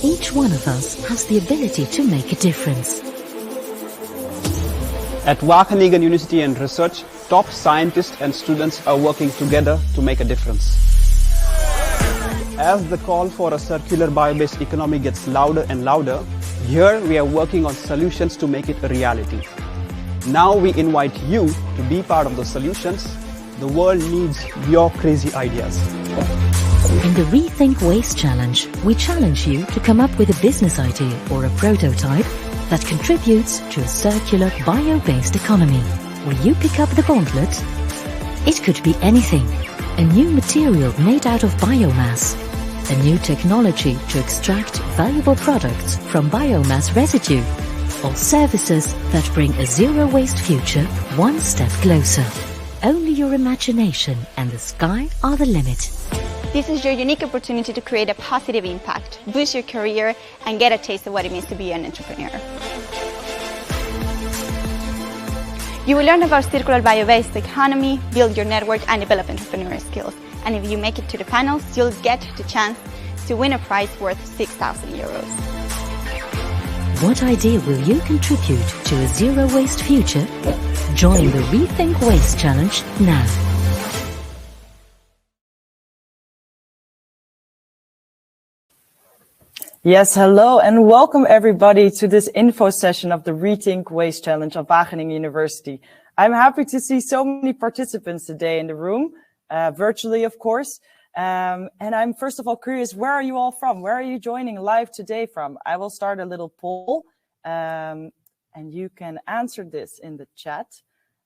Each one of us has the ability to make a difference. At Wageningen University and Research, top scientists and students are working together to make a difference. As the call for a circular bio-based economy gets louder and louder, here we are working on solutions to make it a reality. Now we invite you to be part of the solutions. The world needs your crazy ideas. In the ReThink Waste Challenge, we challenge you to come up with a business idea or a prototype that contributes to a circular bio-based economy. Will you pick up the gauntlet? It could be anything. A new material made out of biomass. A new technology to extract valuable products from biomass residue. Or services that bring a zero-waste future one step closer. Only your imagination and the sky are the limit. This is your unique opportunity to create a positive impact, boost your career, and get a taste of what it means to be an entrepreneur. You will learn about circular bio-based economy, build your network, and develop entrepreneurial skills. And if you make it to the finals, you'll get the chance to win a prize worth 6,000 euros. What idea will you contribute to a zero-waste future? Join the ReThink Waste Challenge now. Yes, hello and welcome everybody to this info session of the ReThink Waste Challenge of Wageningen University. I'm happy to see so many participants today in the room, virtually of course. And I'm first of all curious, where are you all from? Where are you joining live today from? I will start a little poll and you can answer this in the chat.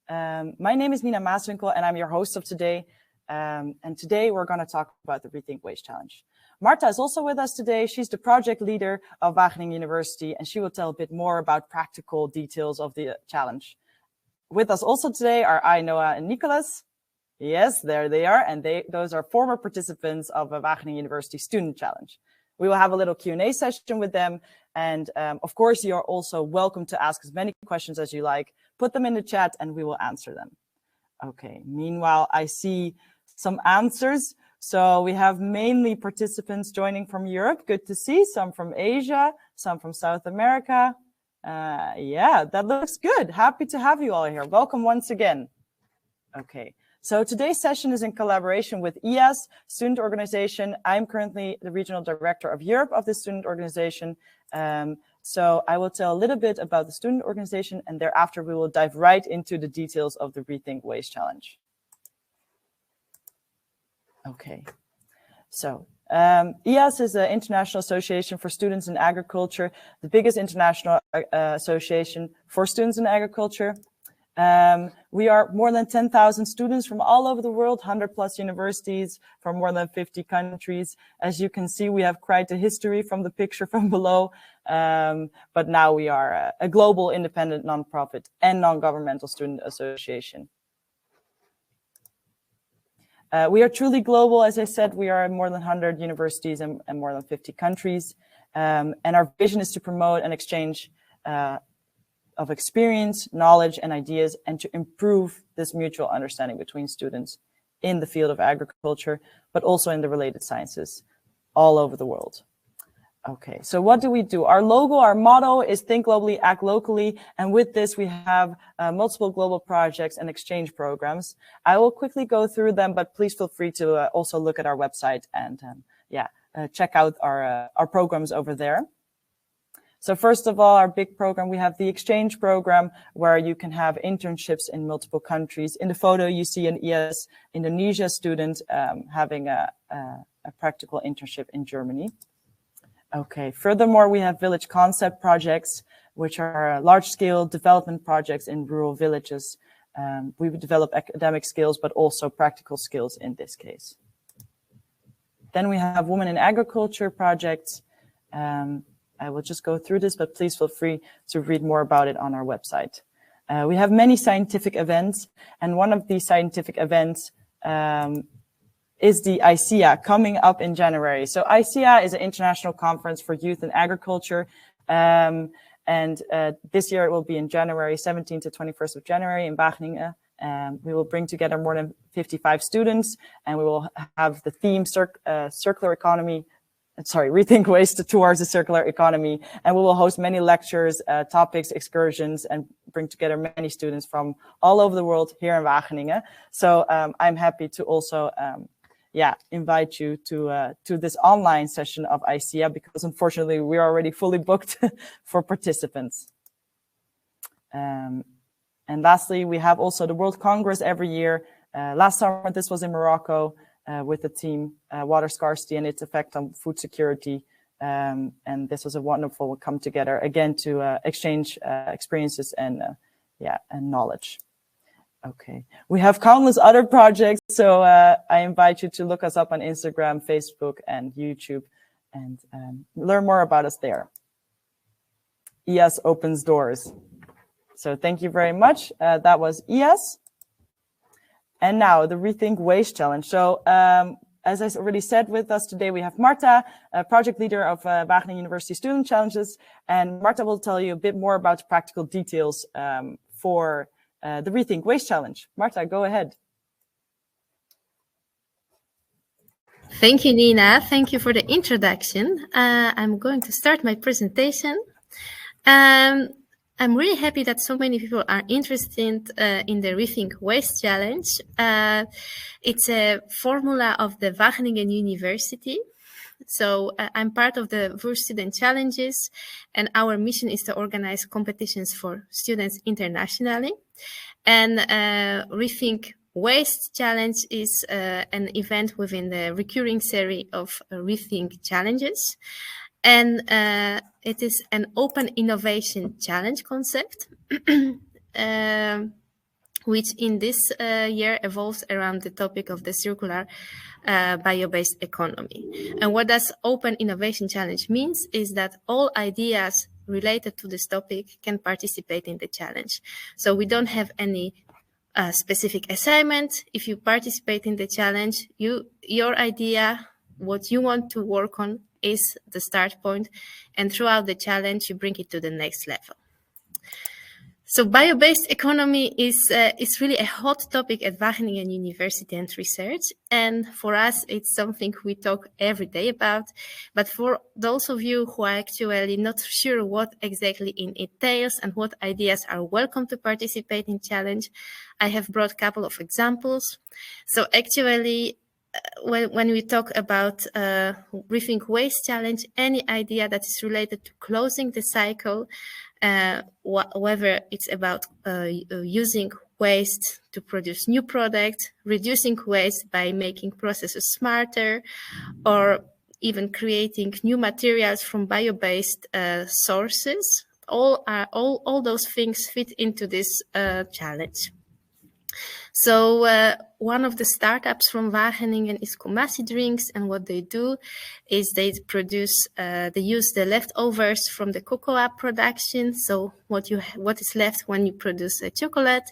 My name is Nina Maaswinkel and I'm your host of today. And today we're going to talk about the ReThink Waste Challenge. Marta is also with us today. She's the project leader of Wageningen University, and she will tell a bit more about practical details of the challenge. With us also today are I, Noah, and Nicholas. Yes, there they are, and those are former participants of a Wageningen University Student Challenge. We will have a little Q&A session with them, and of course, you're also welcome to ask as many questions as you like. Put them in the chat, and we will answer them. Okay, meanwhile, I see some answers. So we have mainly participants joining from Europe. Good to see. Some from Asia, some from South America. Yeah, that looks good. Happy to have you all here. Welcome once again. Okay, so today's session is in collaboration with IAS, student organization. I'm currently the regional director of Europe of this student organization. So I will tell a little bit about the student organization, and thereafter we will dive right into the details of the ReThink Waste Challenge. Okay, so IAS is an international association for students in agriculture, the biggest international association for students in agriculture. We are more than 10,000 students from all over the world, 100+ universities from more than 50 countries. As you can see, we have quite a history from the picture from below, but now we are a global independent nonprofit and non-governmental student association. We are truly global. As I said, we are in more than 100 universities and more than 50 countries. And our vision is to promote an exchange of experience, knowledge, and ideas, and to improve this mutual understanding between students in the field of agriculture, but also in the related sciences all over the world. Okay, so what do we do? Our logo, our motto is think globally, act locally. And with this, we have multiple global projects and exchange programs. I will quickly go through them, but please feel free to also look at our website and check out our programs over there. So first of all, our big program, we have the exchange program where you can have internships in multiple countries. In the photo, you see an IAS Indonesia student having a practical internship in Germany. Okay, furthermore, we have village concept projects, which are large-scale development projects in rural villages. We would develop academic skills, but also practical skills in this case. Then we have Women in Agriculture projects. I will just go through this, but please feel free to read more about it on our website. We have many scientific events, and one of these scientific events is the ICEA coming up in January. So ICEA is an international conference for youth in agriculture. And this year it will be in January, 17th to 21st of January in Wageningen. We will bring together more than 55 students, and we will have the theme circular economy Rethink Waste towards a circular economy. And we will host many lectures, topics, excursions, and bring together many students from all over the world here in Wageningen. So I'm happy to also invite you to this online session of ICEA, because unfortunately we're already fully booked for participants. And lastly, we have also the World Congress every year. Last summer, this was in Morocco with the theme Water Scarcity and its Effect on Food Security. And this was a wonderful come together, again, to exchange experiences and knowledge. Okay, we have countless other projects, so I invite you to look us up on Instagram, Facebook, and YouTube, and learn more about us there. ES opens doors. So thank you very much. That was ES. And now the Rethink Waste Challenge. So as I already said, with us today, we have Marta, a project leader of Wageningen University Student Challenges. And Marta will tell you a bit more about the practical details for the Rethink Waste Challenge. Marta, go ahead. Thank you, Nina. Thank you for the introduction. I'm going to start my presentation. I'm really happy that so many people are interested in the Rethink Waste Challenge. It's a formula of the Wageningen University. So I'm part of the VUR Student Challenges, and our mission is to organize competitions for students internationally. And Rethink Waste Challenge is an event within the recurring series of Rethink Challenges. And it is an open innovation challenge concept, which in this year evolves around the topic of the circular bio-based economy. And what does open innovation challenge means is that all ideas related to this topic can participate in the challenge. So we don't have any specific assignment. If you participate in the challenge, your idea, what you want to work on, is the start point, and throughout the challenge you bring it to the next level. So bio-based economy is really a hot topic at Wageningen University and Research, and for us it's something we talk every day about. But for those of you who are actually not sure what exactly it entails and what ideas are welcome to participate in challenge, I have brought a couple of examples. So actually, when we talk about Rethink Waste Challenge, any idea that is related to closing the cycle, whether it's about using waste to produce new products, reducing waste by making processes smarter, or even creating new materials from bio-based sources, all those things fit into this challenge. So one of the startups from Wageningen is Comasi Drinks, and what they do is they use the leftovers from the cocoa production, so what is left when you produce a chocolate,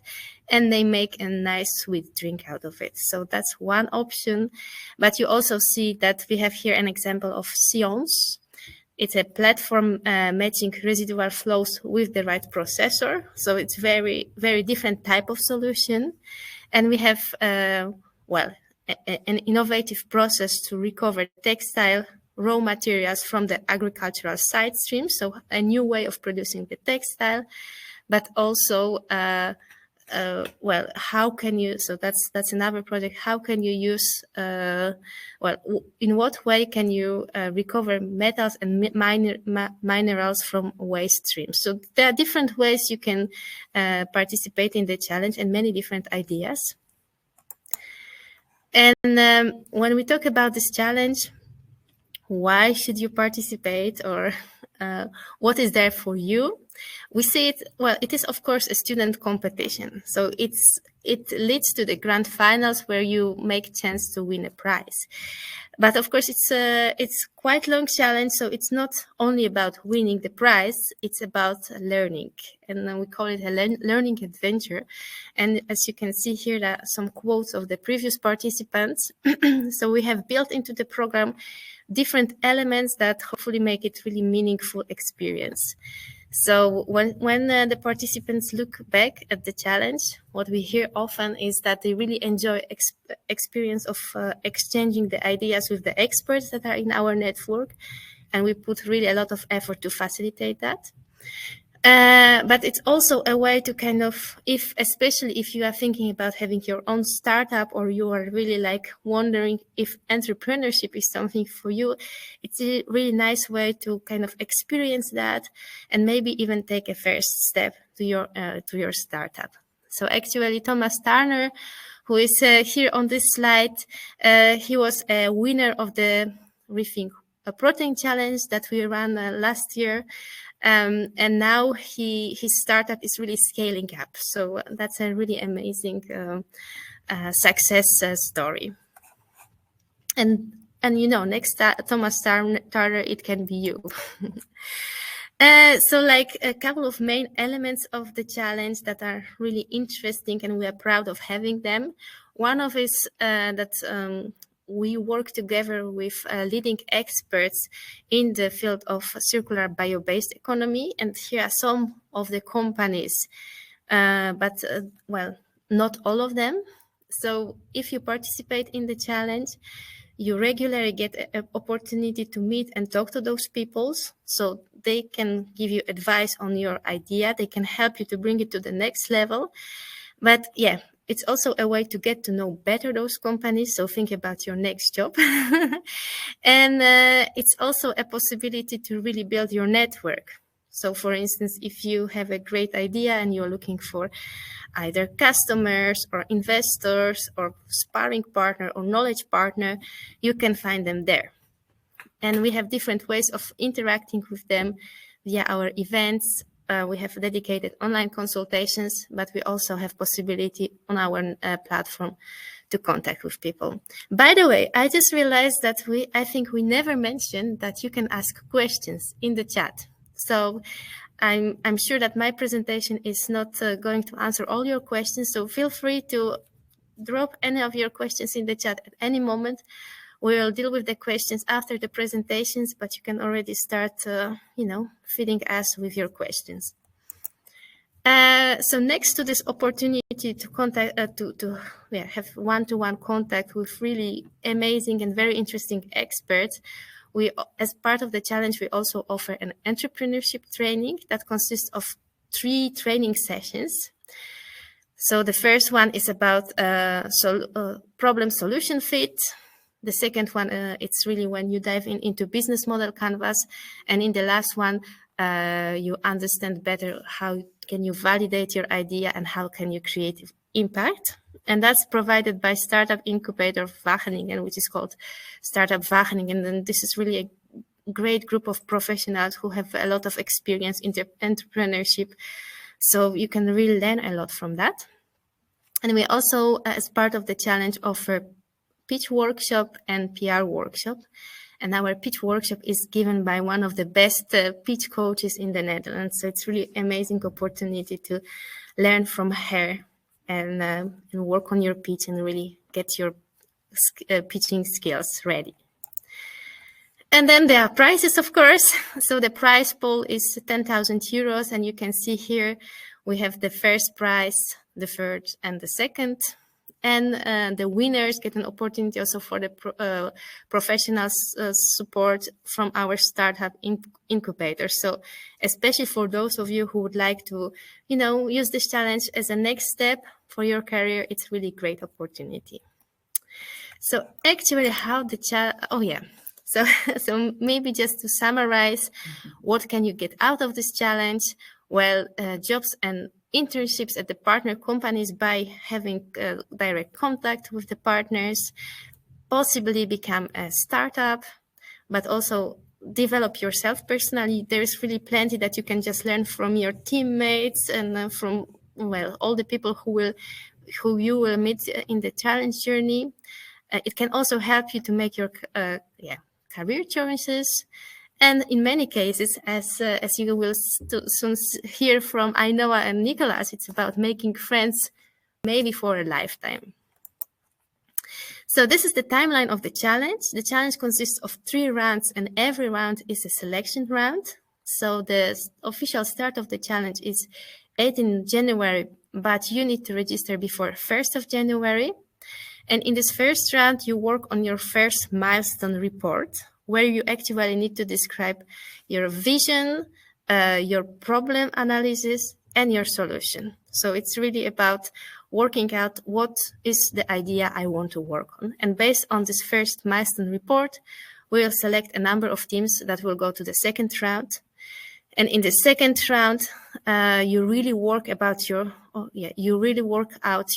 and they make a nice sweet drink out of it. So that's one option. But you also see that we have here an example of Science. It's a platform matching residual flows with the right processor. So it's very, very different type of solution. And we have, an innovative process to recover textile raw materials from the agricultural side stream. So a new way of producing the textile, but also, how can you, so that's another project. How can you use, in what way can you recover metals and minerals from waste streams? So there are different ways you can participate in the challenge and many different ideas. And when we talk about this challenge, why should you participate, or what is there for you? We see it, it is of course a student competition. So it leads to the grand finals where you make chance to win a prize. But of course it's quite long challenge. So it's not only about winning the prize, it's about learning. And then we call it a learning adventure. And as you can see here, there are some quotes of the previous participants. So we have built into the program different elements that hopefully make it really meaningful experience. So when the participants look back at the challenge, what we hear often is that they really enjoy experience of exchanging the ideas with the experts that are in our network. And we put really a lot of effort to facilitate that. But it's also a way to kind of, especially if you are thinking about having your own startup, or you are really like wondering if entrepreneurship is something for you, it's a really nice way to kind of experience that and maybe even take a first step to your startup. So actually, Thomas Turner, who is here on this slide, he was a winner of the ReThink Protein Challenge that we ran last year. And now his startup is really scaling up. So that's a really amazing success story. And you know, next Thomas Turner, it can be you. So like a couple of main elements of the challenge that are really interesting, and we are proud of having them. One of is that we work together with leading experts in the field of circular bio-based economy. And here are some of the companies, but well, not all of them. So if you participate in the challenge, you regularly get an opportunity to meet and talk to those people, so they can give you advice on your idea. They can help you to bring it to the next level. But yeah, it's also a way to get to know better those companies. So think about your next job. And it's also a possibility to really build your network. So for instance, if you have a great idea and you're looking for either customers or investors or sparring partner or knowledge partner, you can find them there. And we have different ways of interacting with them via our events. We have dedicated online consultations, but we also have possibility on our platform to contact with people. By the way, I just realized that I think we never mentioned that you can ask questions in the chat. So I'm sure that my presentation is not going to answer all your questions. So feel free to drop any of your questions in the chat at any moment. We'll deal with the questions after the presentations, but you can already start, feeding us with your questions. So next to this opportunity to contact, have one-to-one contact with really amazing and very interesting experts, as part of the challenge, we also offer an entrepreneurship training that consists of 3 training sessions. So the first one is about problem solution fit. The second one, it's really when you dive into business model canvas. And in the last one, you understand better how can you validate your idea and how can you create impact. And that's provided by Startup Incubator Wageningen, which is called Startup Wageningen. And this is really a great group of professionals who have a lot of experience in entrepreneurship. So you can really learn a lot from that. And we also, as part of the challenge, offer pitch workshop and PR workshop. And our pitch workshop is given by one of the best pitch coaches in the Netherlands. So it's really amazing opportunity to learn from her and work on your pitch and really get your pitching skills ready. And then there are prizes, of course. So the prize pool is 10,000 euros. And you can see here we have the first prize, the third, and the second. And the winners get an opportunity also for the professional support from our startup incubator. So especially for those of you who would like to, use this challenge as a next step for your career, it's really a great opportunity. So actually how the So maybe just to summarize, what can you get out of this challenge? Well, jobs and internships at the partner companies by having direct contact with the partners, possibly become a startup, but also develop yourself personally. There's really plenty that you can just learn from your teammates and from, all the people who you will meet in the challenge journey. It can also help you to make your career choices. And in many cases, as you will soon hear from Ainoa and Nicolas, it's about making friends maybe for a lifetime. So this is the timeline of the challenge. The challenge consists of 3 rounds, and every round is a selection round. So the official start of the challenge is 18 January, but you need to register before 1st of January. And in this first round, you work on your first milestone report, where you actually need to describe your vision, your problem analysis, and your solution. So it's really about working out what is the idea I want to work on. And based on this first milestone report, we will select a number of teams that will go to the second round. And in the second round, you really work out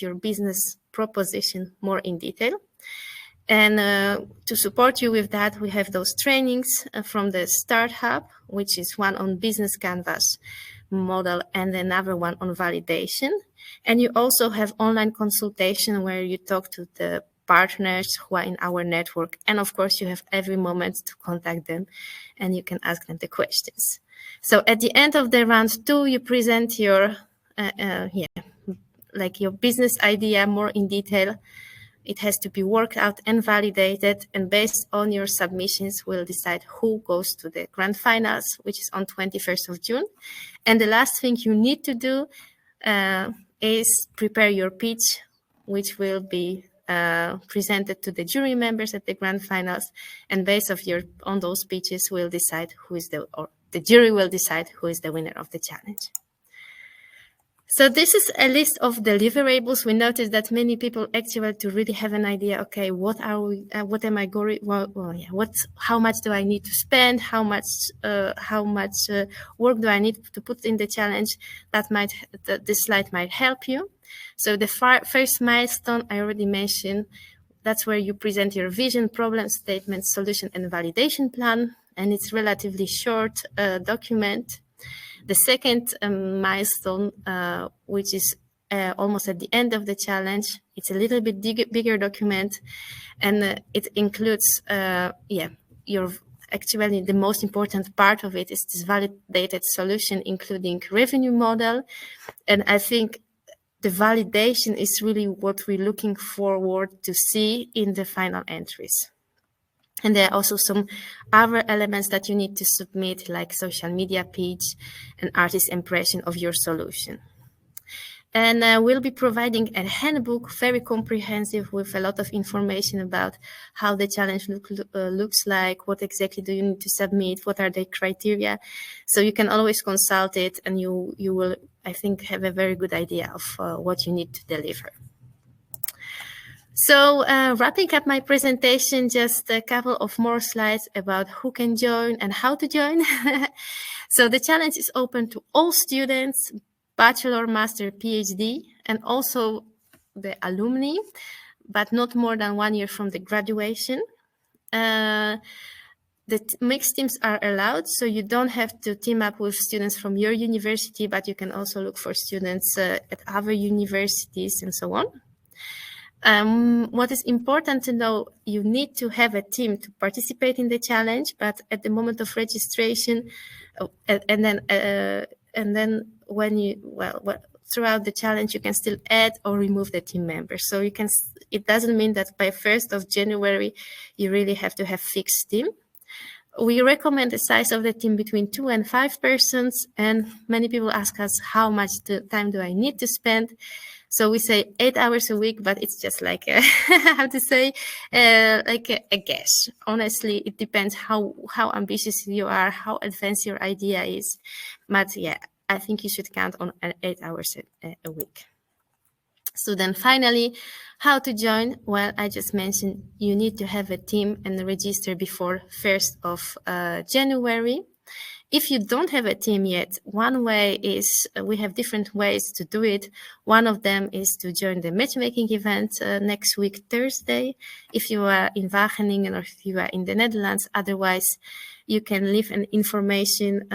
your business proposition more in detail. And to support you with that, we have those trainings from the Start Hub, which is one on business canvas model and another one on validation. And you also have online consultation where you talk to the partners who are in our network. And of course, you have every moment to contact them and you can ask them the questions. So at the end of the round 2, you present your your business idea more in detail. It has to be worked out and validated, and based on your submissions, we'll decide who goes to the grand finals, which is on 21st of June. And the last thing you need to do is prepare your pitch, which will be presented to the jury members at the grand finals. And based on those pitches, we'll decide the jury will decide who is the winner of the challenge. So this is a list of deliverables. We noticed that many people actually to really have an idea, okay, how much do I need to spend? How much work do I need to put in the challenge? This slide might help you. So the first milestone I already mentioned, that's where you present your vision, problem statement, solution, and validation plan. And it's relatively short document. The second milestone, which is almost at the end of the challenge, it's a little bit bigger document, and it includes, actually the most important part of it is this validated solution, including revenue model. And I think the validation is really what we're looking forward to see in the final entries. And there are also some other elements that you need to submit, like social media page and artist impression of your solution. And we'll be providing a handbook, very comprehensive, with a lot of information about how the challenge looks like, what exactly do you need to submit, what are the criteria. So you can always consult it, and you will, I think, have a very good idea of what you need to deliver. So wrapping up my presentation, just a couple of more slides about who can join and how to join. So the challenge is open to all students, bachelor, master, PhD, and also the alumni, but not more than 1 year from the graduation. The mixed teams are allowed, so you don't have to team up with students from your university, but you can also look for students at other universities and so on. What is important to know, you need to have a team to participate in the challenge, but at the moment of registration, and then when throughout the challenge, you can still add or remove the team members. So it doesn't mean that by 1st of January, you really have to have fixed team. We recommend a size of the team between 2 and 5 persons, and many people ask us how much time do I need to spend. So we say 8 hours a week, but it's just like how to say, like a guess. Honestly, it depends how ambitious you are, how advanced your idea is. But yeah, I think you should count on 8 hours a week. So then finally, how to join? Well, I just mentioned you need to have a team and register before 1st of January. If you don't have a team yet, one way is, we have different ways to do it. One of them is to join the matchmaking event next week, Thursday, if you are in Wageningen or if you are in the Netherlands. Otherwise, you can leave an information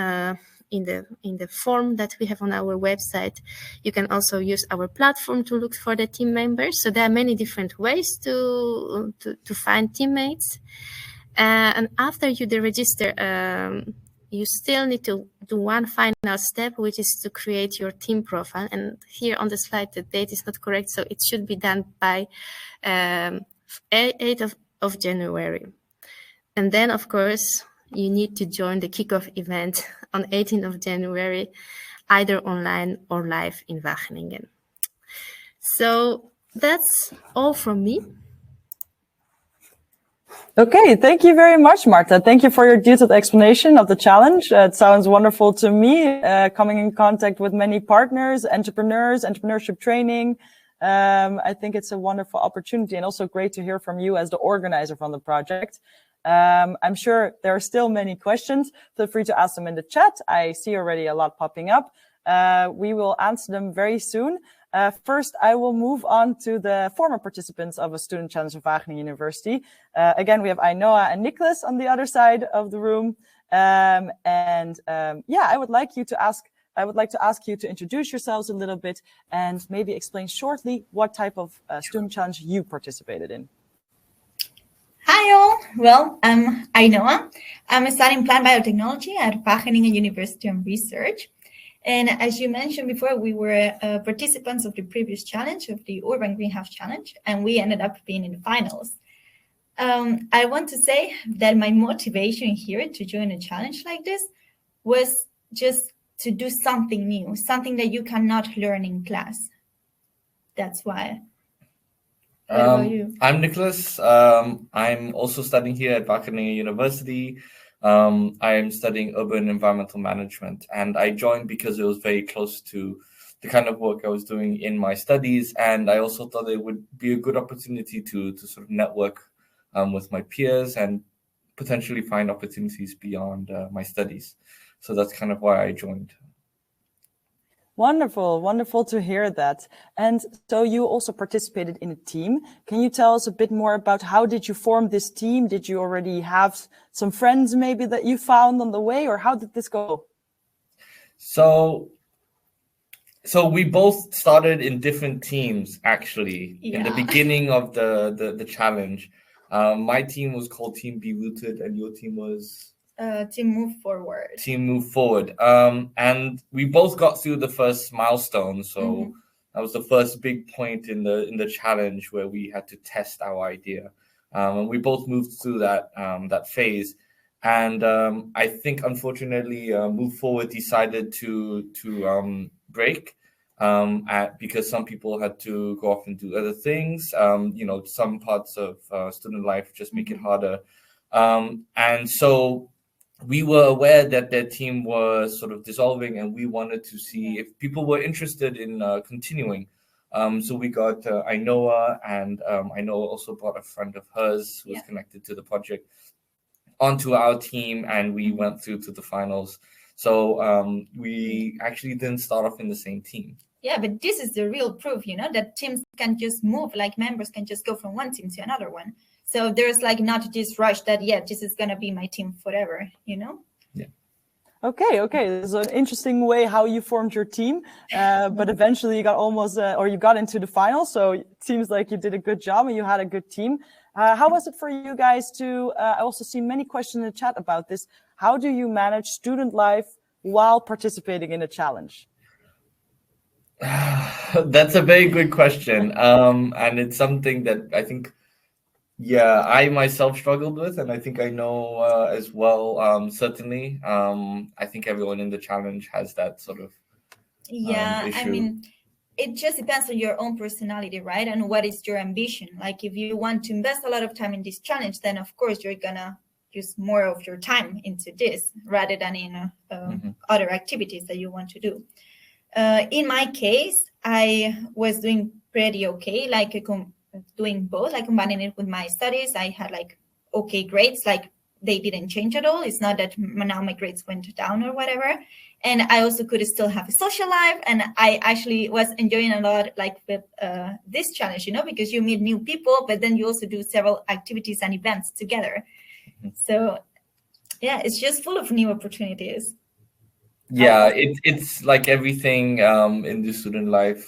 in the form that we have on our website. You can also use our platform to look for the team members. So there are many different ways to find teammates. And after you register, you still need to do one final step, which is to create your team profile. And here on the slide, the date is not correct, so it should be done by 8th of January. And then, of course, you need to join the kickoff event on 18th of January, either online or live in Wageningen. So that's all from me. Okay, thank you very much, Marta. Thank you for your detailed explanation of the challenge. It sounds wonderful to me, coming in contact with many partners, entrepreneurs, entrepreneurship training. I think it's a wonderful opportunity and also great to hear from you as the organizer from the project. I'm sure there are still many questions. Feel free to ask them in the chat. I see already a lot popping up. We will answer them very soon. First, I will move on to the former participants of a student challenge of Wageningen University. Again, we have Ainoa and Nicholas on the other side of the room. Yeah, I would like to ask you to introduce yourselves a little bit and maybe explain shortly what type of student challenge you participated in. Hi all. Well, I'm Ainoa. I'm studying plant biotechnology at Wageningen University of Research. And as you mentioned before, we were participants of the previous challenge, of the Urban Greenhouse Challenge, and we ended up being in the finals. I want to say that my motivation here to join a challenge like this was just to do something new, something that you cannot learn in class. That's why. What about you? I'm Nicholas. I'm also studying here at Wageningen University. I am studying urban environmental management, and I joined because it was very close to the kind of work I was doing in my studies, and I also thought it would be a good opportunity to sort of network with my peers and potentially find opportunities beyond my studies. So that's kind of why I joined. Wonderful, wonderful to hear that. And so you also participated in a team. Can you tell us a bit more about how did you form this team? Did you already have some friends maybe that you found on the way, or how did this go? So we both started in different teams, actually, in the beginning of the challenge. My team was called Team Be Rooted, and your team was... Team Move Forward. Team Move Forward. And we both got through the first milestone. So that was the first big point in the challenge where we had to test our idea. And we both moved through that phase. And I think, unfortunately, Move Forward decided to break because some people had to go off and do other things. Some parts of student life just make it harder. And so we were aware that their team was sort of dissolving, and we wanted to see if people were interested in continuing. So we got Ainoa, and Ainoa also brought a friend of hers who was connected to the project onto our team, and we went through to the finals. So we actually didn't start off in the same team. Yeah, but this is the real proof, that teams can just move, like members can just go from one team to another one. So there's like not this rush that, this is going to be my team forever, Yeah. Okay. This is an interesting way how you formed your team, but eventually you got you got into the final. So it seems like you did a good job and you had a good team. How was it for you guys to, I also see many questions in the chat about this. How do you manage student life while participating in a challenge? That's a very good question. And it's something that I think, I myself struggled with, and I think I know as well, certainly. I think everyone in the challenge has that sort of issue. I mean, it just depends on your own personality, right? And what is your ambition? Like, if you want to invest a lot of time in this challenge, then of course you're gonna use more of your time into this rather than in other activities that you want to do. In my case, I was doing pretty okay, like doing both, like combining it with my studies. I had like okay grades, like they didn't change at all. It's not that now my grades went down or whatever. And I also could still have a social life. And I actually was enjoying a lot, like with this challenge, because you meet new people, but then you also do several activities and events together. So it's just full of new opportunities. Yeah, it's like everything in the student life.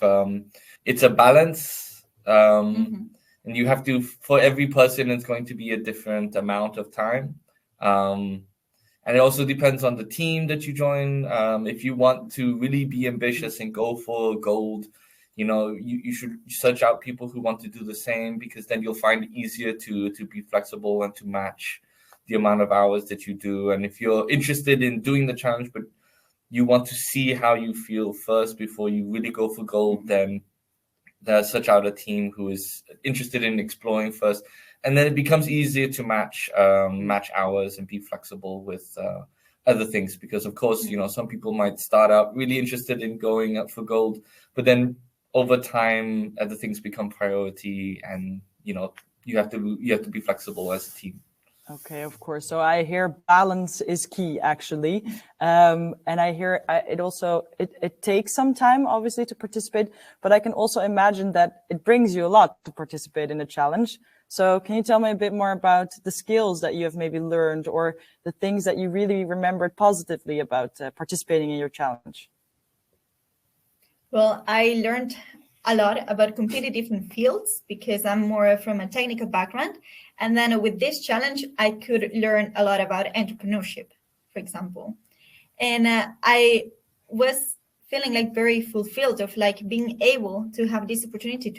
It's a balance. And you have to, for every person, it's going to be a different amount of time. And it also depends on the team that you join. If you want to really be ambitious and go for gold, you should search out people who want to do the same, because then you'll find it easier to be flexible and to match the amount of hours that you do. And if you're interested in doing the challenge, but you want to see how you feel first before you really go for gold, then search out a team who is interested in exploring first. And then it becomes easier to match hours and be flexible with other things. Because, of course, some people might start out really interested in going up for gold, but then over time, other things become priority, and you have to be flexible as a team. Okay, of course. So I hear balance is key, actually, and I hear it takes some time, obviously, to participate. But I can also imagine that it brings you a lot to participate in a challenge. So can you tell me a bit more about the skills that you have maybe learned, or the things that you really remembered positively about participating in your challenge? Well, I learned a lot about completely different fields because I'm more from a technical background. And then with this challenge, I could learn a lot about entrepreneurship, for example. And I was feeling like very fulfilled of like being able to have this opportunity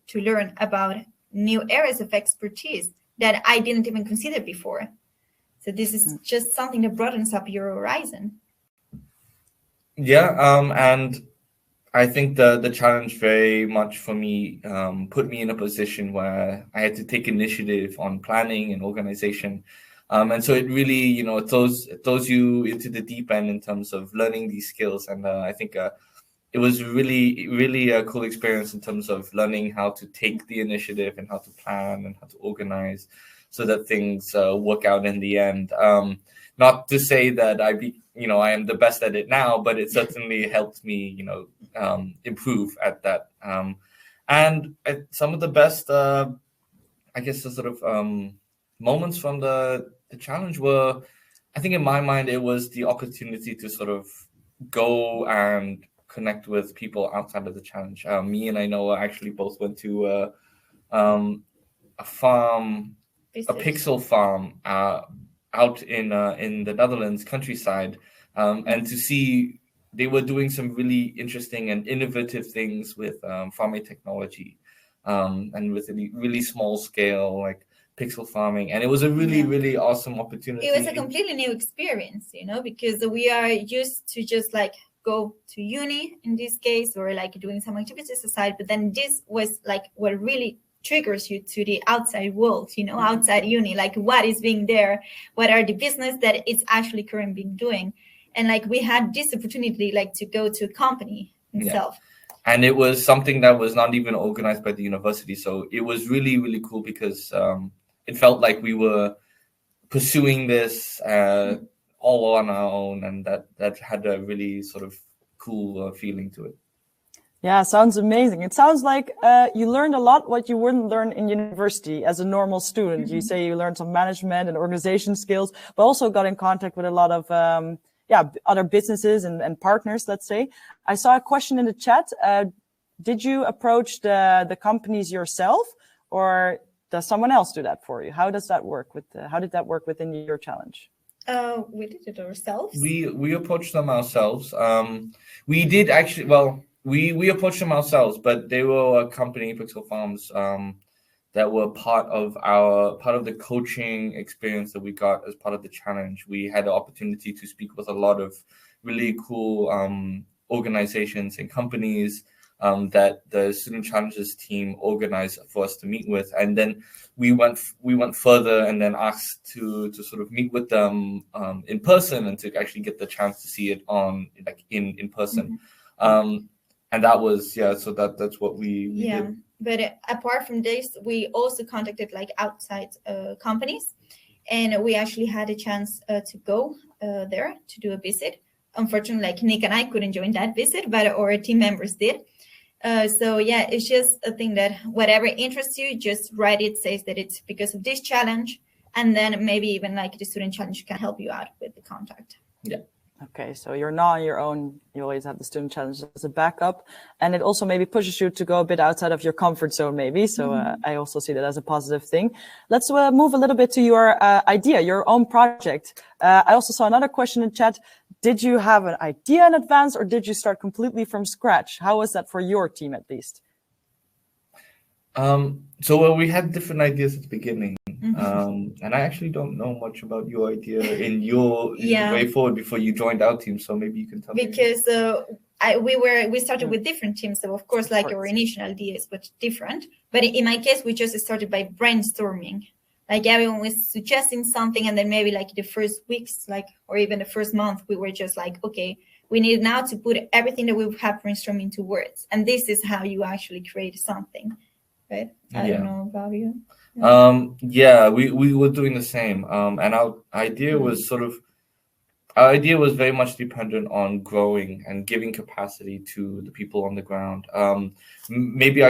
to learn about new areas of expertise that I didn't even consider before. So this is just something that broadens up your horizon. Yeah, and I think the challenge very much for me put me in a position where I had to take initiative on planning and organization. And so it really, it throws you into the deep end in terms of learning these skills. And I think it was really, really a cool experience in terms of learning how to take the initiative and how to plan and how to organize so that things work out in the end. Not to say that I am the best at it now, but it certainly helped me, improve at that. And some of the best, I guess, the sort of moments from the challenge were, I think in my mind, it was the opportunity to sort of go and connect with people outside of the challenge. Me and Noah actually both went to a farm, a pixel farm out in the Netherlands countryside, and to see they were doing some really interesting and innovative things with farming technology, and with a really small scale like pixel farming, and it was a really really awesome opportunity. It was a completely new experience, because we are used to just like go to uni in this case, or like doing some activities aside, but then this was like what really triggers you to the outside world, outside uni, like what is being there, what are the business that it's actually currently being doing. And like we had this opportunity like to go to a company itself. Yeah. And it was something that was not even organized by the university. So it was really, really cool because it felt like we were pursuing this all on our own, and that had a really sort of cool feeling to it. Yeah, sounds amazing. It sounds like you learned a lot what you wouldn't learn in university as a normal student. You say you learned some management and organization skills, but also got in contact with a lot of other businesses and partners, let's say. I saw a question in the chat. Did you approach the companies yourself, or does someone else do that for you? How does that work how did that work within your challenge? We did it ourselves. We approached them ourselves. We did actually, we approached them ourselves, but they were a company, Pixel Farms, that were part of the coaching experience that we got as part of the challenge. We had the opportunity to speak with a lot of really cool organizations and companies that the Student Challenges team organized for us to meet with, and then we went further and then asked to sort of meet with them in person and to actually get the chance to see it in person. And that was so that's what we did. But apart from this, we also contacted like outside companies, and we actually had a chance to go there to do a visit. Unfortunately, like Nick and I couldn't join that visit, but our team members did. So yeah, it's just a thing that whatever interests you, just write it, says that it's because of this challenge, and then maybe even like the student challenge can help you out with the contact. Yeah. Okay, so you're not on your own. You always have the student challenge as a backup, and it also maybe pushes you to go a bit outside of your comfort zone, maybe. So I also see that as a positive thing. Let's move a little bit to your idea, your own project. I also saw another question in chat. Did you have an idea in advance, or did you start completely from scratch? How was that for your team, at least? So we had different ideas at the beginning, and I actually don't know much about your idea in your way forward before you joined our team. So maybe you can tell me. Because we started with different teams, so of course, like our initial ideas were different. But in my case, we just started by brainstorming. Like everyone was suggesting something, and then maybe like the first weeks, or even the first month, we were just like, okay, we need now to put everything that we have brainstormed into words, and this is how you actually create something. Right? I don't know about you. We were doing the same. And our idea was very much dependent on growing and giving capacity to the people on the ground. Maybe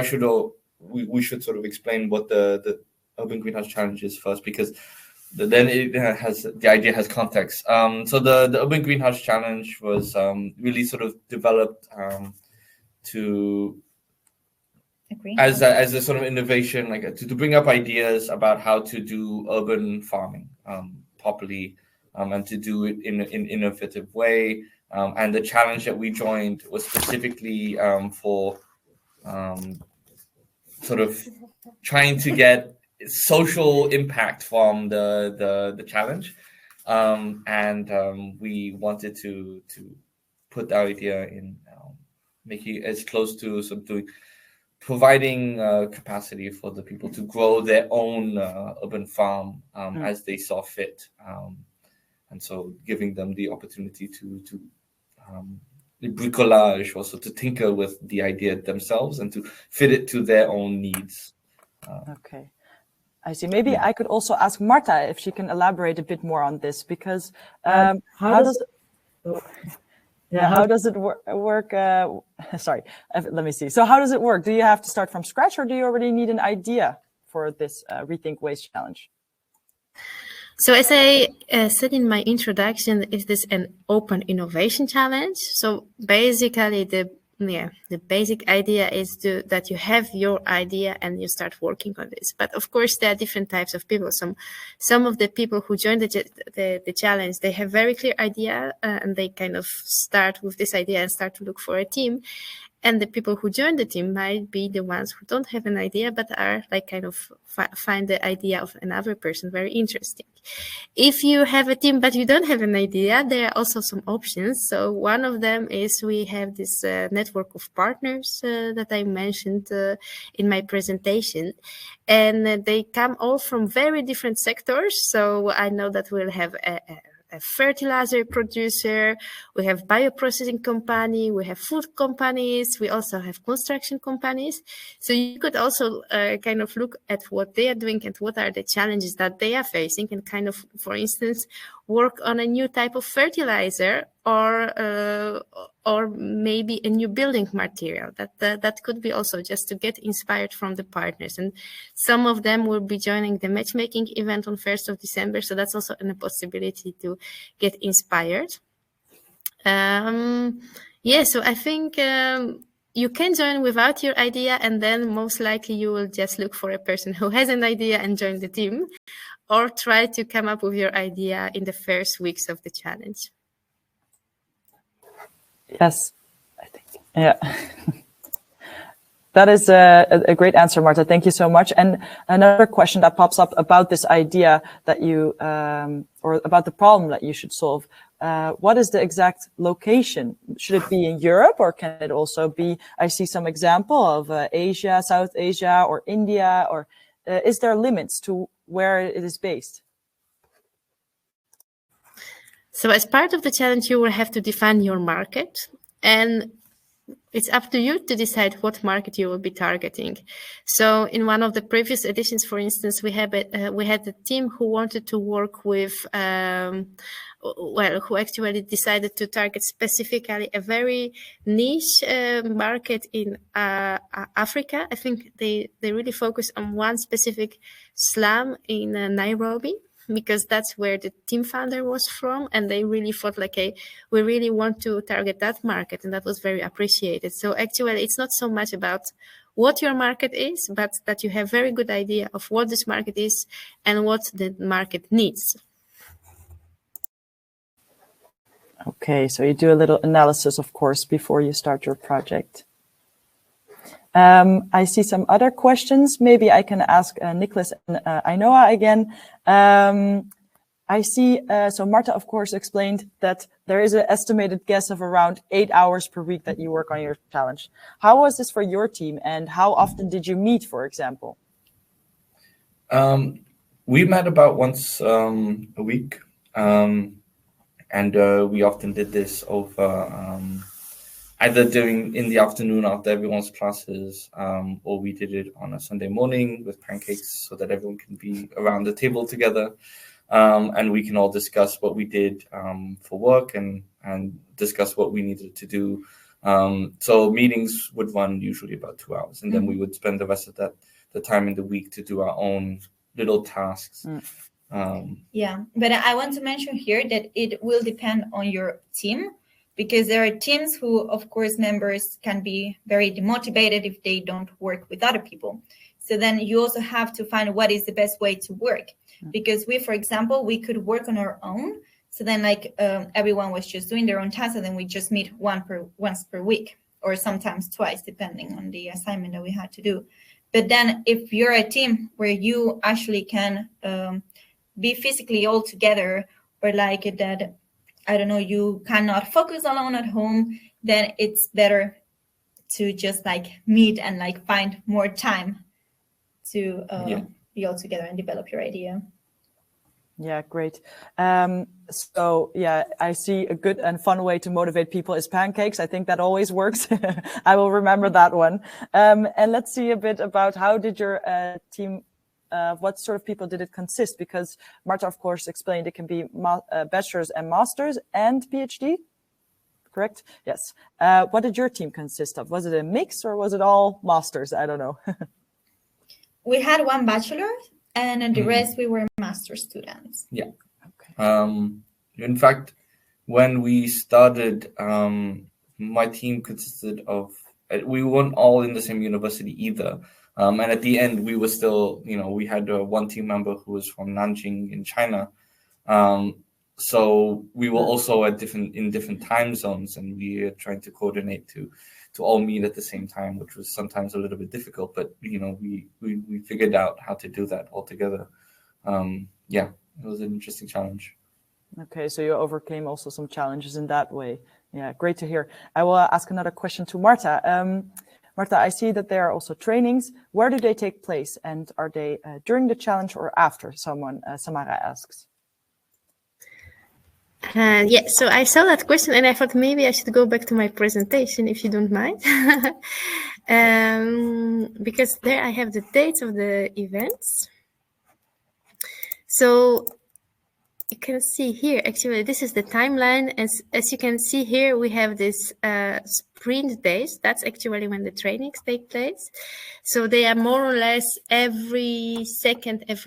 we should sort of explain what the Urban Greenhouse Challenge is first, because then the idea has context. So the Urban Greenhouse Challenge was really sort of developed as a sort of innovation, like to bring up ideas about how to do urban farming properly, and to do it in an innovative way. And the challenge that we joined was specifically for sort of trying to get social impact from the challenge, and we wanted to put our idea in making it as close to sort of doing. Providing capacity for the people to grow their own urban farm as they saw fit, and so giving them the opportunity to bricolage, also to tinker with the idea themselves and to fit it to their own needs. Okay, I see. Maybe I could also ask Marta if she can elaborate a bit more on this, because how does it work? Sorry, let me see. So how does it work? Do you have to start from scratch, or do you already need an idea for this ReThink Waste challenge? So as I said in my introduction, it is an open innovation challenge. So basically the basic idea is that you have your idea and you start working on this. But of course, there are different types of people. Some of the people who join the challenge, they have very clear idea and they kind of start with this idea and start to look for a team. And the people who join the team might be the ones who don't have an idea, but are like kind of find the idea of another person very interesting. If you have a team, but you don't have an idea, there are also some options. So one of them is we have this network of partners that I mentioned in my presentation. And they come all from very different sectors. So I know that we'll have a fertilizer producer, we have bioprocessing company, we have food companies, we also have construction companies. So you could also kind of look at what they are doing and what are the challenges that they are facing, and kind of, for instance, work on a new type of fertilizer or maybe a new building material. That could be also just to get inspired from the partners. And some of them will be joining the matchmaking event on 1st of December. So that's also a possibility to get inspired. So I think you can join without your idea, and then most likely you will just look for a person who has an idea and join the team, or try to come up with your idea in the first weeks of the challenge. Yes, I think, yeah. That is a great answer, Marta. Thank you so much. And another question that pops up about this idea that you, or about the problem that you should solve. What is the exact location? Should it be in Europe, or can it also be, I see some example of Asia, South Asia, or India, or is there limits to where it is based? So as part of the challenge, you will have to define your market, and it's up to you to decide what market you will be targeting. So in one of the previous editions, for instance, we had a team who wanted to work with, who actually decided to target specifically a very niche market in Africa. I think they really focus on one specific slum in Nairobi, because that's where the team founder was from, and they really thought like, hey, we really want to target that market, and that was very appreciated. So actually, it's not so much about what your market is, but that you have very good idea of what this market is and what the market needs. Okay, so you do a little analysis, of course, before you start your project. I see some other questions. Maybe I can ask Nicholas and Ainoa again. I see, so Marta, of course, explained that there is an estimated guess of around 8 hours per week that you work on your challenge. How was this for your team, and how often did you meet, for example? We met about once a week, and we often did this over either in the afternoon after everyone's classes, or we did it on a Sunday morning with pancakes so that everyone can be around the table together. And we can all discuss what we did for work and discuss what we needed to do. So meetings would run usually about 2 hours, and then we would spend the rest of the time in the week to do our own little tasks. Yeah, but I want to mention here that it will depend on your team, because there are teams who, of course, members can be very demotivated if they don't work with other people. So then you also have to find what is the best way to work. Because we, for example, we could work on our own. So then everyone was just doing their own tasks, and then we just meet once per week, or sometimes twice, depending on the assignment that we had to do. But then if you're a team where you actually can be physically all together, or that, I don't know, you cannot focus alone at home, then it's better to just meet and find more time to be all together and develop your idea. Yeah, great. So yeah, I see a good and fun way to motivate people is pancakes. I think that always works. I will remember that one. And let's see a bit about how did your team, what sort of people did it consist? Because Marta, of course, explained it can be bachelor's and master's and PhD, correct? Yes. What did your team consist of? Was it a mix or was it all masters? I don't know. We had one bachelor, and the rest we were master students. Yeah. Okay. In fact, when we started, my team consisted of, we weren't all in the same university either. And at the end, we were still, we had one team member who was from Nanjing in China. So we were also in different time zones, and we were trying to coordinate to all meet at the same time, which was sometimes a little bit difficult, but we figured out how to do that all together. Yeah, it was an interesting challenge. Okay, so you overcame also some challenges in that way. Yeah, great to hear. I will ask another question to Marta. Marta, I see that there are also trainings. Where do they take place, and are they during the challenge or after? Samara asks. Yeah, so I saw that question and I thought maybe I should go back to my presentation, if you don't mind. Because there I have the dates of the events. So you can see here, actually, this is the timeline. As you can see here, we have this sprint days. That's actually when the trainings take place. So they are more or less every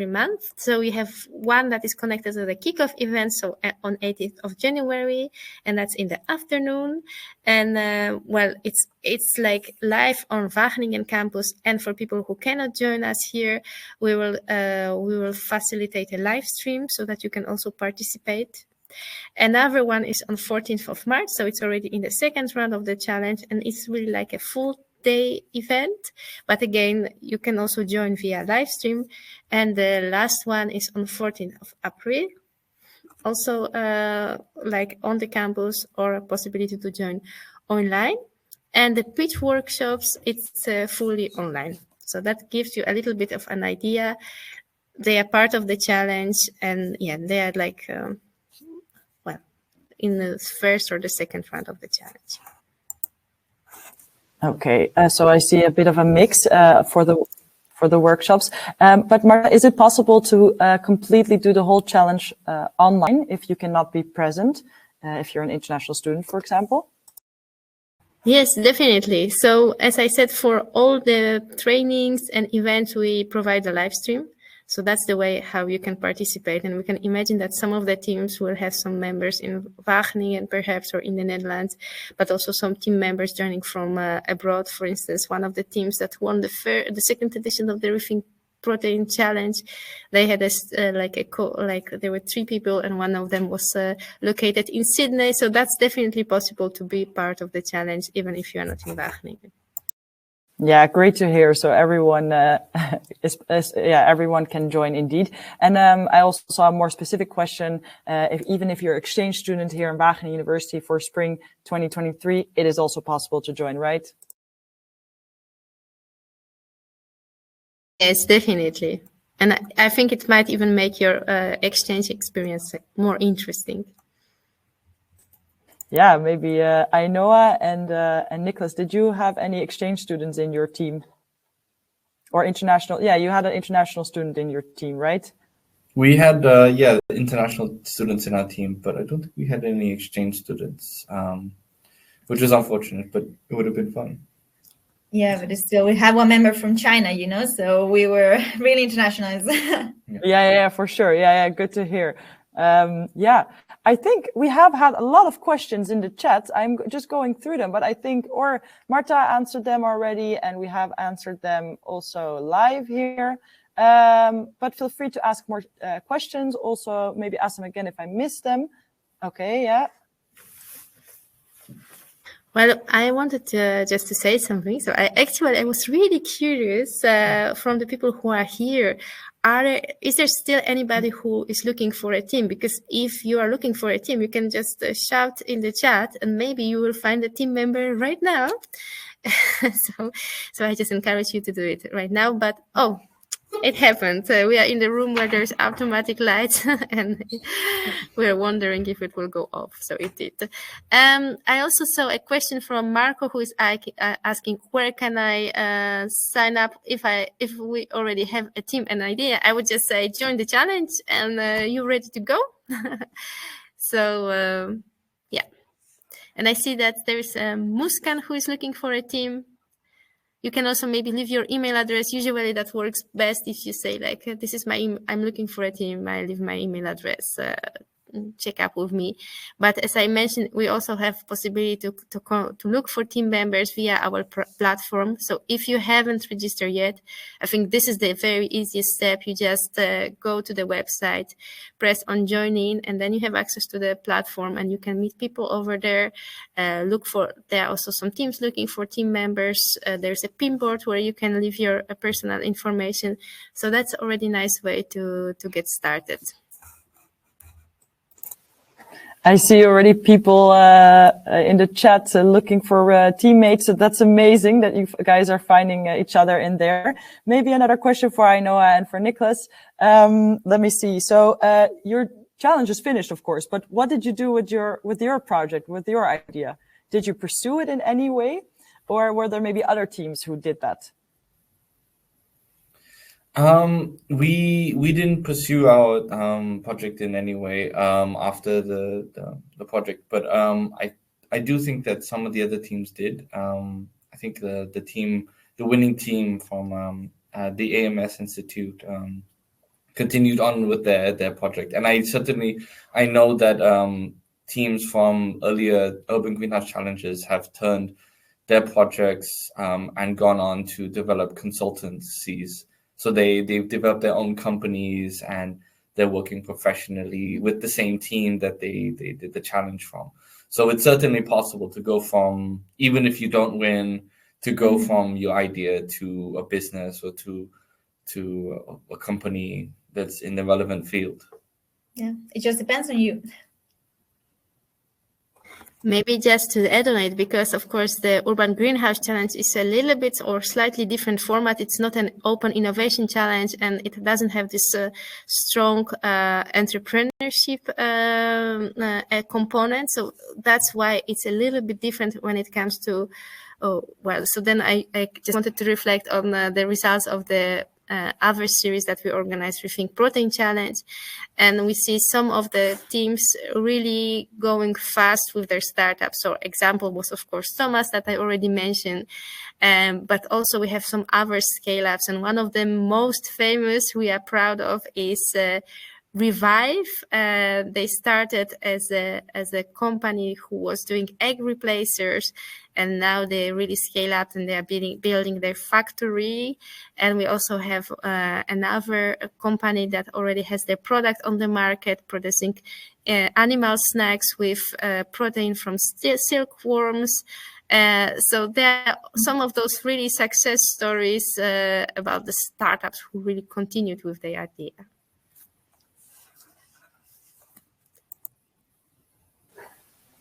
month. So we have one that is connected to the kickoff event, so on 18th of January, and that's in the afternoon. And well, it's like live on Wageningen campus. And for people who cannot join us here, we will facilitate a live stream so that you can also participate. Another one is on 14th of March, so it's already in the second round of the challenge, and it's really like a full day event, but again you can also join via live stream. And the last one is on 14th of April, also like on the campus, or a possibility to join online. And the pitch workshops, it's fully online, so that gives you a little bit of an idea. They are part of the challenge, and yeah, they are like well, in the first or the second round of the challenge. Okay, so I see a bit of a mix for the workshops. But Marta, is it possible to completely do the whole challenge online if you cannot be present, if you're an international student, for example? Yes, definitely. So as I said, for all the trainings and events, we provide a live stream. So that's the way how you can participate. And we can imagine that some of the teams will have some members in Wageningen perhaps, or in the Netherlands, but also some team members joining from abroad. For instance, one of the teams that won the second edition of the ReThink Protein Challenge, they had there were 3 people, and one of them was located in Sydney. So that's definitely possible to be part of the challenge, even if you are not in Wageningen. Yeah, great to hear. So everyone everyone can join indeed. And I also saw a more specific question. Even if you're an exchange student here in Wageningen University for spring 2023, it is also possible to join, right? Yes, definitely. And I think it might even make your exchange experience more interesting. Yeah, maybe Ainoa and Nicholas, did you have any exchange students in your team? Or international? Yeah, you had an international student in your team, right? We had international students in our team, but I don't think we had any exchange students, which is unfortunate, but it would have been fun. Yeah, but still, we have one member from China, so we were really internationalized. Yeah, for sure. Yeah, good to hear. I think we have had a lot of questions in the chat. I'm just going through them, but I think, or Marta answered them already, and we have answered them also live here. But feel free to ask more questions. Also, maybe ask them again if I missed them. Okay, yeah. Well, I wanted just to say something. So I was really curious from the people who are here. Is there still anybody who is looking for a team? Because if you are looking for a team, you can just shout in the chat, and maybe you will find a team member right now. So I just encourage you to do it right now. But it happened. We are in the room where there's automatic lights, and we're wondering if it will go off. So it did. I also saw a question from Marco, who is asking, where can I sign up if we already have a team and idea? I would just say join the challenge, and you're ready to go. So yeah. And I see that there's Muskan who is looking for a team. You can also maybe leave your email address. Usually that works best if you say like, this is I'm looking for a team. I leave my email address. Check up with me. But as I mentioned, we also have possibility to look for team members via our platform. So if you haven't registered yet, I think this is the very easiest step. You just go to the website, press on join in, and then you have access to the platform, and you can meet people over there. There are also some teams looking for team members. There's a pin board where you can leave your personal information. So that's already a nice way to get started. I see already people in the chat looking for teammates. So that's amazing that you guys are finding each other in there. Maybe another question for Ainoa and for Nicholas. Let me see. So your challenge is finished, of course, but what did you do with your project, with your idea? Did you pursue it in any way, or were there maybe other teams who did that? We didn't pursue our project in any way after the project, but I do think that some of the other teams did. I think the winning team from the AMS Institute continued on with their project, and I know that teams from earlier Urban Greenhouse Challenges have turned their projects and gone on to develop consultancies. So they've developed their own companies, and they're working professionally with the same team that they did the challenge from. So it's certainly possible to go from, even if you don't win, to go from your idea to a business or to a company that's in the relevant field. Yeah, it just depends on you. Maybe just to add on it, because of course the Urban Greenhouse Challenge is a little bit or slightly different format. It's not an open innovation challenge, and it doesn't have this strong entrepreneurship component. So that's why it's a little bit different when it comes to, so then I just wanted to reflect on the results of the other series that we organized, ReThink Protein Challenge, and we see some of the teams really going fast with their startups. So example was of course Thomas that I already mentioned, but also we have some other scale-ups, and one of the most famous we are proud of is Revive. They started as a company who was doing egg replacers, and now they really scale up and they are building their factory. And we also have another company that already has their product on the market, producing animal snacks with protein from silkworms. So there are some of those really success stories about the startups who really continued with their idea.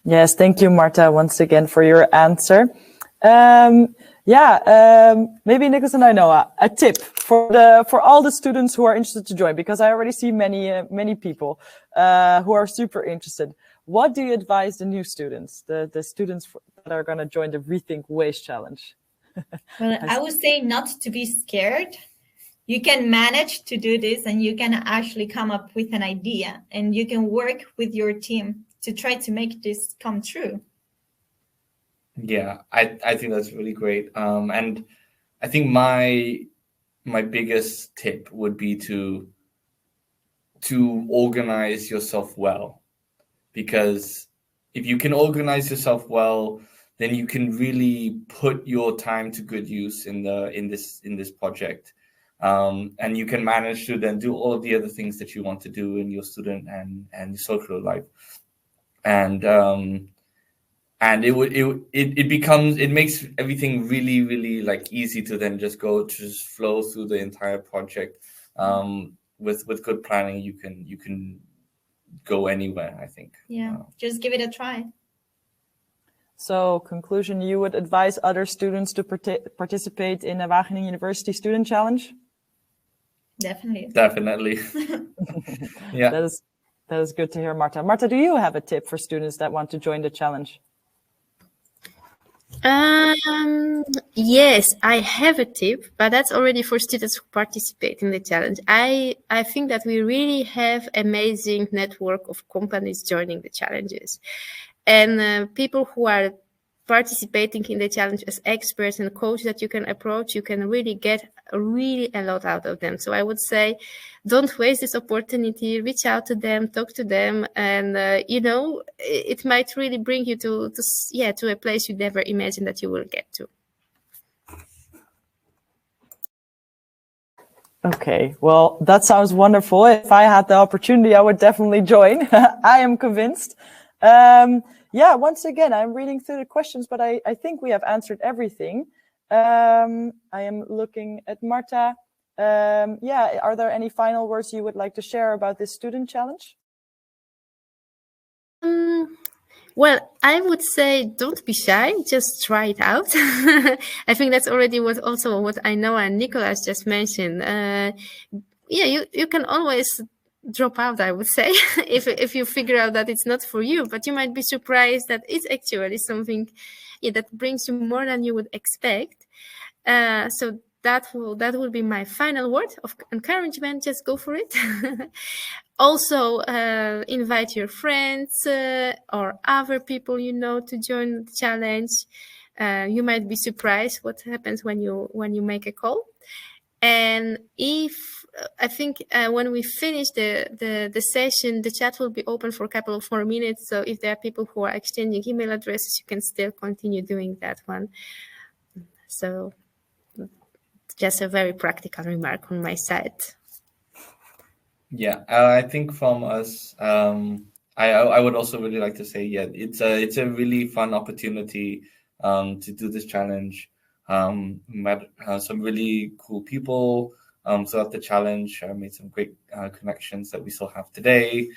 Yes, thank you, Marta, once again for your answer. Maybe Nicholas and I know a tip for all the students who are interested to join, because I already see many people who are super interested. What do you advise the new students, the students that are going to join the ReThink Waste Challenge? Well, I would say not to be scared. You can manage to do this, and you can actually come up with an idea, and you can work with your team to try to make this come true. Yeah, I think that's really great. And I think my biggest tip would be to organize yourself well, because if you can organize yourself well, then you can really put your time to good use in this project, and you can manage to then do all of the other things that you want to do in your student and social life, and it makes everything really, really like easy to then just flow through the entire project. With good planning, you can go anywhere, I think. Yeah, just give it a try. So, conclusion, you would advise other students to participate in the Wageningen University Student Challenge? Definitely. Yeah. That is good to hear, Marta. Marta, do you have a tip for students that want to join the challenge? Yes, I have a tip, but that's already for students who participate in the challenge. I think that we really have amazing network of companies joining the challenges, and people who are participating in the challenge as experts and coaches that you can approach. You can really get really a lot out of them. So I would say, don't waste this opportunity. Reach out to them, talk to them, and it might really bring you to a place you never imagined that you will get to. Okay, well, that sounds wonderful. If I had the opportunity, I would definitely join. I am convinced. Once again, I'm reading through the questions, but I think we have answered everything. I am looking at Marta. Are there any final words you would like to share about this student challenge? Well, I would say don't be shy, just try it out. I think that's already what I know and Nicholas just mentioned. You can always drop out, I would say, if you figure out that it's not for you, but you might be surprised that it's actually something that brings you more than you would expect. So that will be my final word of encouragement. Just go for it. Also, invite your friends or other people you know to join the challenge. You might be surprised what happens when you make a call. And when we finish the session, the chat will be open for a couple of more minutes. So if there are people who are exchanging email addresses, you can still continue doing that one. So just a very practical remark on my side. Yeah, I think from us, I would also really like to say, it's a really fun opportunity to do this challenge. Met some really cool people throughout the challenge. I made some great connections that we still have today.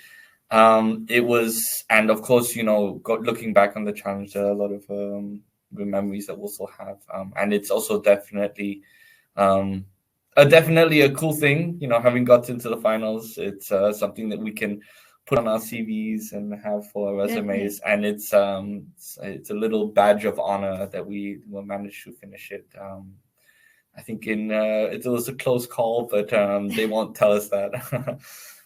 And of course, looking back on the challenge, there are a lot of memories that we'll still have. And it's also definitely a cool thing, having got into the finals. It's something that we can put on our CVs and have for our resumes, and it's a little badge of honor that we will manage to finish it. I think it was a close call, but they won't tell us that.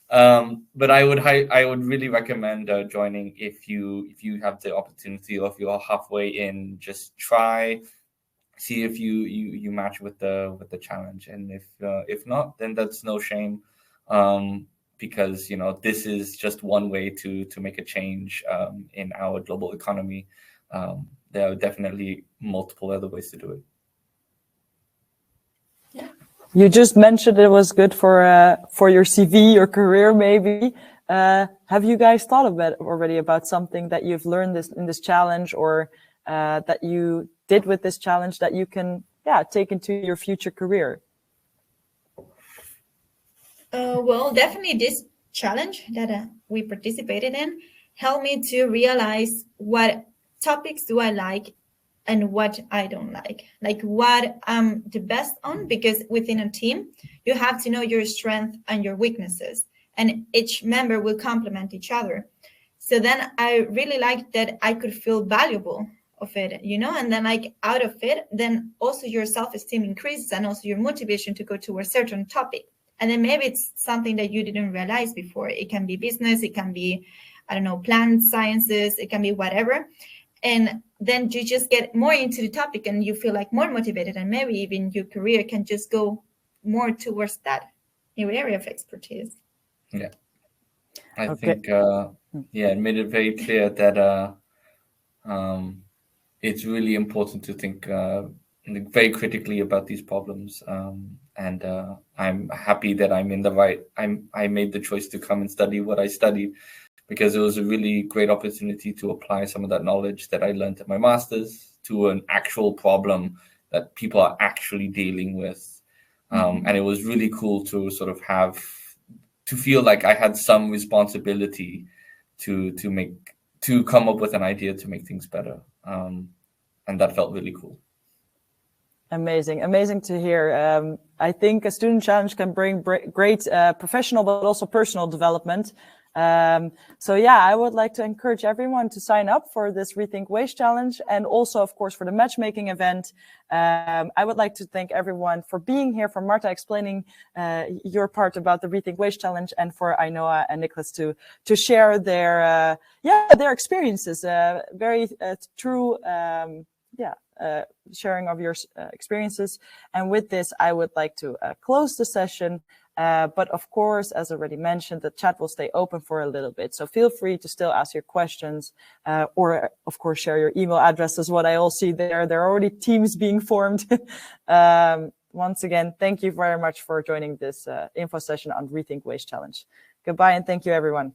But I would really recommend joining if you have the opportunity, or if you're halfway in, just try. See if you match with the challenge, and if not, then that's no shame, because this is just one way to make a change in our global economy. There are definitely multiple other ways to do it. Yeah. You just mentioned it was good for your CV, your career, maybe. Have you guys thought already about something that you've learned in this challenge, or that you did with this challenge that you can take into your future career? Well, definitely this challenge that we participated in helped me to realize what topics do I like and what I don't like what I'm the best on, because within a team, you have to know your strength and your weaknesses, and each member will complement each other. So then I really liked that I could feel valuable of it, and then like out of it, then also your self-esteem increases and also your motivation to go to a certain topic. And then maybe it's something that you didn't realize before. It can be business, it can be, I don't know, plant sciences, it can be whatever. And then you just get more into the topic and you feel like more motivated, and maybe even your career can just go more towards that new area of expertise. Yeah. I think, it made it very clear that it's really important to think very critically about these problems. And I'm happy that I made the choice to come and study what I studied, because it was a really great opportunity to apply some of that knowledge that I learned at my master's to an actual problem that people are actually dealing with. And it was really cool to sort of feel like I had some responsibility to come up with an idea to make things better. And that felt really cool. Amazing to hear. I think a student challenge can bring great professional but also personal development. So I would like to encourage everyone to sign up for this ReThink Waste challenge, and also, of course, for the matchmaking event. I would like to thank everyone for being here, for Marta explaining your part about the ReThink Waste challenge, and for Ainhoa and Nicholas to share their experiences. Very true. Sharing of your experiences. And with this, I would like to close the session. But of course, as already mentioned, the chat will stay open for a little bit. So feel free to still ask your questions, or of course, share your email addresses. What I all see there are already teams being formed. Once again, thank you very much for joining this info session on ReThink Waste Challenge. Goodbye, and thank you, everyone.